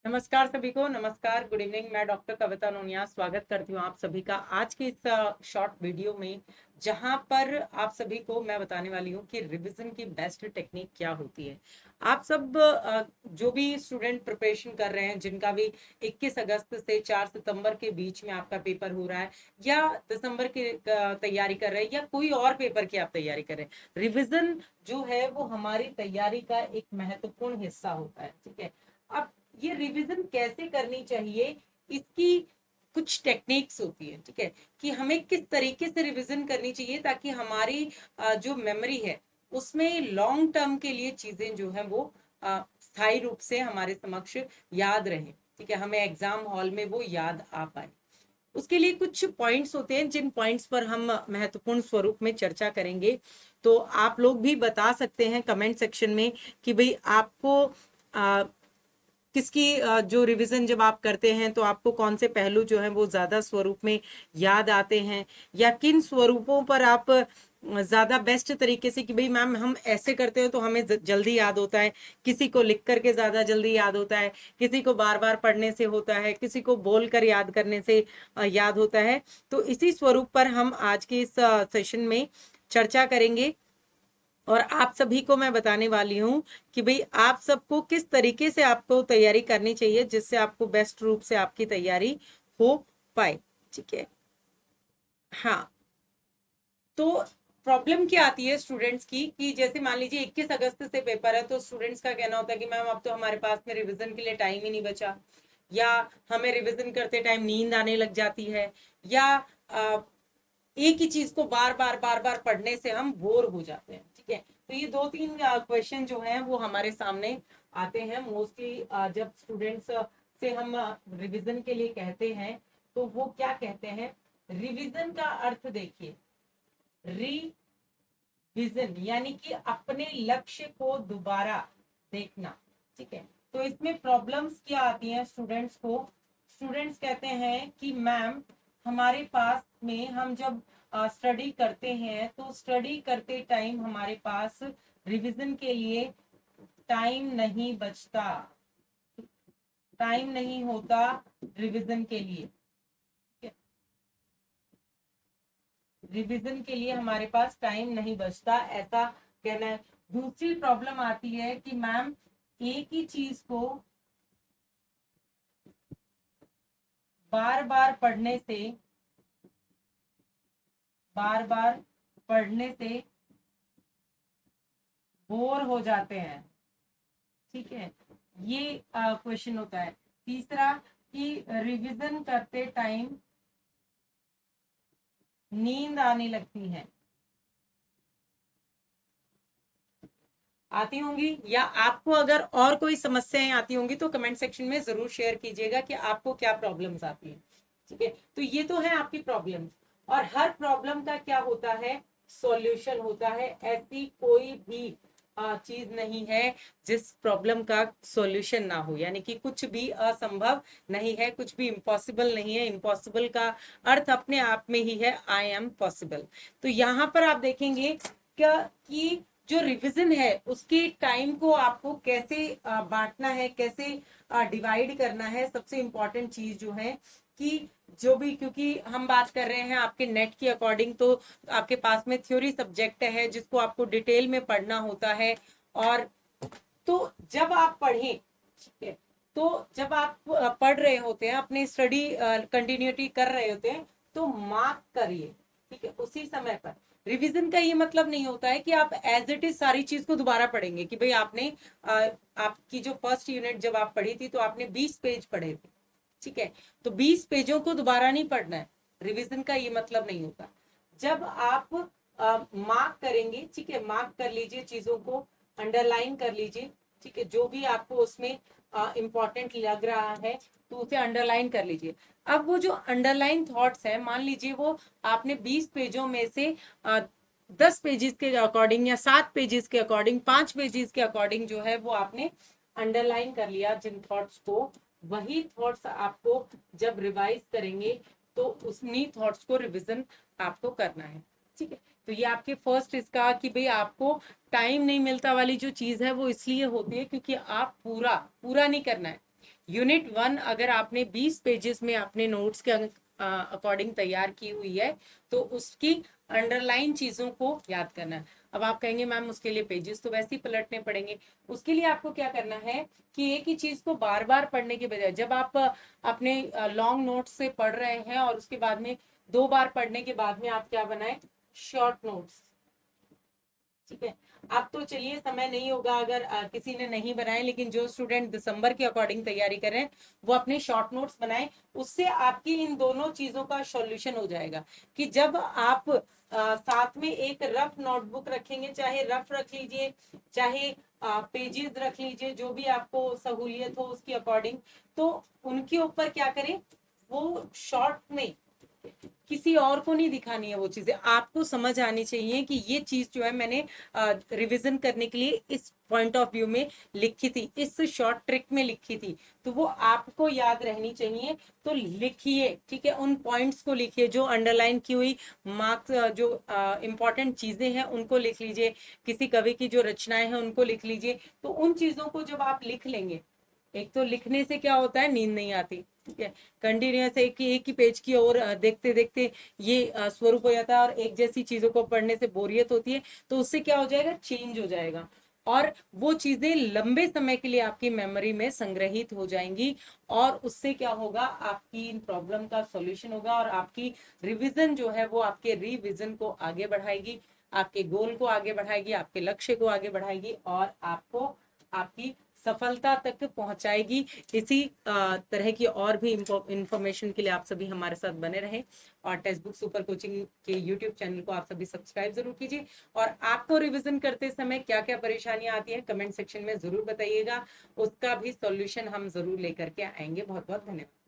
नमस्कार सभी को। नमस्कार, गुड इवनिंग। मैं डॉक्टर कविता नोनिया स्वागत करती हूँ आप सभी का आज के इस शॉर्ट वीडियो में, जहां पर आप सभी को मैं बताने वाली हूँ कि रिवीजन की बेस्ट टेक्निक क्या होती है। आप सब जो भी स्टूडेंट प्रिपरेशन कर रहे हैं, जिनका भी 21 अगस्त से 4 सितंबर के बीच में आपका पेपर हो रहा है, या दिसंबर की तैयारी कर रहे हैं, या कोई और पेपर की आप तैयारी कर रहे हैं, रिविजन जो है वो हमारी तैयारी का एक महत्वपूर्ण हिस्सा होता है। ठीक है, अब ये रिवीजन कैसे करनी चाहिए, इसकी कुछ टेक्निक्स होती है। ठीक है, कि हमें किस तरीके से रिवीजन करनी चाहिए ताकि हमारी जो मेमोरी है उसमें लॉन्ग टर्म के लिए चीजें जो है वो स्थायी रूप से हमारे समक्ष याद रहें। ठीक है, हमें एग्जाम हॉल में वो याद आ पाए। उसके लिए कुछ पॉइंट्स होते हैं, जिन पॉइंट्स पर हम महत्वपूर्ण स्वरूप में चर्चा करेंगे। तो आप लोग भी बता सकते हैं कमेंट सेक्शन में कि भाई आपको किसकी जो रिवीजन जब आप करते हैं तो आपको कौन से पहलू जो हैं वो ज्यादा स्वरूप में याद आते हैं, या किन स्वरूपों पर आप ज्यादा बेस्ट तरीके से, कि भाई मैम हम ऐसे करते हो तो हमें जल्दी याद होता है, किसी को लिख करके ज्यादा जल्दी याद होता है, किसी को बार बार पढ़ने से होता है, किसी को बोल कर याद करने से याद होता है। तो इसी स्वरूप पर हम आज के इस सेशन में चर्चा करेंगे, और आप सभी को मैं बताने वाली हूँ कि भाई आप सबको किस तरीके से आपको तैयारी करनी चाहिए जिससे आपको बेस्ट रूप से आपकी तैयारी हो पाए। ठीक है, हाँ। तो प्रॉब्लम क्या आती है स्टूडेंट्स की, कि जैसे मान लीजिए 21 अगस्त से पेपर है, तो स्टूडेंट्स का कहना होता है कि मैम अब तो हमारे पास में रिवीजन के लिए टाइम ही नहीं बचा, या हमें रिवीजन करते टाइम नींद आने लग जाती है, या एक ही चीज को बार बार पढ़ने से हम बोर हो जाते हैं। ठीक है, तो ये दो तीन क्वेश्चन जो हैं वो हमारे सामने आते हैं मोस्टली जब स्टूडेंट्स से हम रिवीजन के लिए कहते हैं। तो वो क्या कहते हैं, रिवीजन का अर्थ देखिए, रिवीजन यानी कि अपने लक्ष्य को दोबारा देखना। ठीक है, तो इसमें प्रॉब्लम्स क्या आती हैं स्टूडेंट्स को। स्टूडेंट्स कहते हैं कि मैम हमारे पास में हम जब स्टडी करते हैं तो स्टडी करते टाइम हमारे पास रिवीजन के लिए टाइम नहीं बचता, टाइम नहीं होता रिवीजन के लिए। रिवीजन के लिए हमारे पास टाइम नहीं बचता, ऐसा कहना है। दूसरी प्रॉब्लम आती है कि मैम एक ही चीज को बार बार पढ़ने से, बार बार पढ़ने से बोर हो जाते हैं। ठीक है, ये क्वेश्चन होता है। तीसरा कि रिवीजन करते टाइम नींद आने लगती है, आती होंगी, या आपको अगर और कोई समस्याएं आती होंगी तो कमेंट सेक्शन में जरूर शेयर कीजिएगा कि आपको क्या प्रॉब्लम्स आती है। ठीक है, तो ये तो है आपकी प्रॉब्लम, और हर प्रॉब्लम का क्या होता है, सॉल्यूशन होता है। ऐसी कोई भी चीज नहीं है जिस प्रॉब्लम का सॉल्यूशन ना हो, यानी कि कुछ भी असंभव नहीं है, कुछ भी इम्पॉसिबल नहीं है। इम्पॉसिबल का अर्थ अपने आप में ही है आई एम पॉसिबल। तो यहाँ पर आप देखेंगे क्या कि जो रिवीजन है उसके टाइम को आपको कैसे बांटना है, कैसे डिवाइड करना है। सबसे इम्पोर्टेंट चीज जो है कि जो भी, क्योंकि हम बात कर रहे हैं आपके नेट की अकॉर्डिंग, तो आपके पास में थ्योरी सब्जेक्ट है जिसको आपको डिटेल में पढ़ना होता है। और तो जब आप पढ़ें, ठीक है, तो जब आप पढ़ रहे होते हैं, अपनी स्टडी कंटिन्यूटी कर रहे होते हैं, तो मार्क करिए। ठीक है, उसी समय पर। रिवीजन का ये मतलब नहीं होता है कि आप एज इट इज सारी चीज को दोबारा पढ़ेंगे, कि भाई आपने आपकी जो फर्स्ट यूनिट जब आप पढ़ी थी तो आपने 20 पेज पढ़े थे। ठीक है, तो 20 पेजों को दोबारा नहीं पढ़ना है, रिवीजन का ये मतलब नहीं होता। जब आप मार्क करेंगे, ठीक है, मार्क कर लीजिए चीजों को, अंडरलाइन कर लीजिए। ठीक है, जो भी आपको उसमें इंपॉर्टेंट लग रहा है तो उसे अंडरलाइन कर लीजिए। अब वो जो अंडरलाइन थॉट्स है, मान लीजिए वो आपने 20 पेजों में से 10 पेजेस के अकॉर्डिंग, या 7 पेजेस के अकॉर्डिंग, 5 पेजेस के अकॉर्डिंग जो है वो आपने अंडरलाइन कर लिया जिन थॉट्स को। वही थॉट्स आपको जब रिवाइज करेंगे तो उन्हीं थॉट्स को रिविजन आपको करना है। ठीक है, तो ये आपके फर्स्ट इसका कि भाई आपको टाइम नहीं मिलता वाली जो चीज है वो इसलिए होती है क्योंकि आप पूरा पूरा नहीं करना है। यूनिट 1 अगर आपने 20 पेजेस में अपने नोट्स के अकॉर्डिंग तैयार की हुई है तो उसकी अंडरलाइन चीजों को याद करना है। अब आप कहेंगे मैम उसके लिए पेजेस तो वैसे ही पलटने पड़ेंगे। उसके लिए आपको क्या करना है कि एक ही चीज को बार बार पढ़ने के बजाय, जब आप अपने लॉन्ग नोट्स से पढ़ रहे हैं और उसके बाद में 2 बार पढ़ने के बाद में आप क्या बनाए, शॉर्ट नोट्स। ठीक है, अब तो चलिए समय नहीं होगा अगर किसी ने नहीं बनाए, लेकिन जो स्टूडेंट दिसंबर के अकॉर्डिंग तैयारी कर रहे हैं वो अपने शॉर्ट नोट्स बनाए। उससे आपकी इन दोनों चीजों का सॉल्यूशन हो जाएगा कि जब आप साथ में एक रफ नोटबुक रखेंगे, चाहे रफ रख लीजिए चाहे पेजेस रख लीजिए, जो भी आपको सहूलियत हो उसके अकॉर्डिंग, तो उनके ऊपर क्या करें, वो शॉर्ट में किसी और को नहीं दिखानी है, वो चीजें आपको समझ आनी चाहिए कि ये चीज जो है मैंने रिवीजन करने के लिए इस पॉइंट ऑफ व्यू में लिखी थी, इस शॉर्ट ट्रिक में लिखी थी, तो वो आपको याद रहनी चाहिए। तो लिखिए, ठीक है, उन पॉइंट्स को लिखिए, जो अंडरलाइन की हुई मार्क्स, जो इंपॉर्टेंट चीजें हैं उनको लिख लीजिए, किसी कवि की जो रचनाएं हैं उनको लिख लीजिए। तो उन चीजों को जब आप लिख लेंगे, एक तो लिखने से क्या होता है, नींद नहीं आती, ठीक है, कंटिन्यूअस एक ही पेज की ओर देखते देखते ये स्वरूप हो जाता है और एक जैसी चीजों को पढ़ने से बोरियत होती है, तो उससे क्या हो जाएगा, चेंज हो जाएगा और वो चीजें लंबे समय के लिए आपकी मेमोरी में संग्रहित हो जाएंगी और उससे क्या होगा, आपकी इन प्रॉब्लम का सॉल्यूशन होगा और आपकी रिवीजन जो है वो आपके रिवीजन को आगे बढ़ाएगी, आपके गोल को आगे बढ़ाएगी, आपके लक्ष्य को आगे बढ़ाएगी और आपको आपकी सफलता तक पहुंचाएगी। इसी तरह की और भी इंफॉर्मेशन के लिए आप सभी हमारे साथ बने रहें और टेक्स्ट बुक सुपर कोचिंग के यूट्यूब चैनल को आप सभी सब्सक्राइब जरूर कीजिए। और आपको रिवीजन करते समय क्या क्या परेशानियां आती है कमेंट सेक्शन में जरूर बताइएगा, उसका भी सॉल्यूशन हम जरूर लेकर के आएंगे। बहुत बहुत धन्यवाद।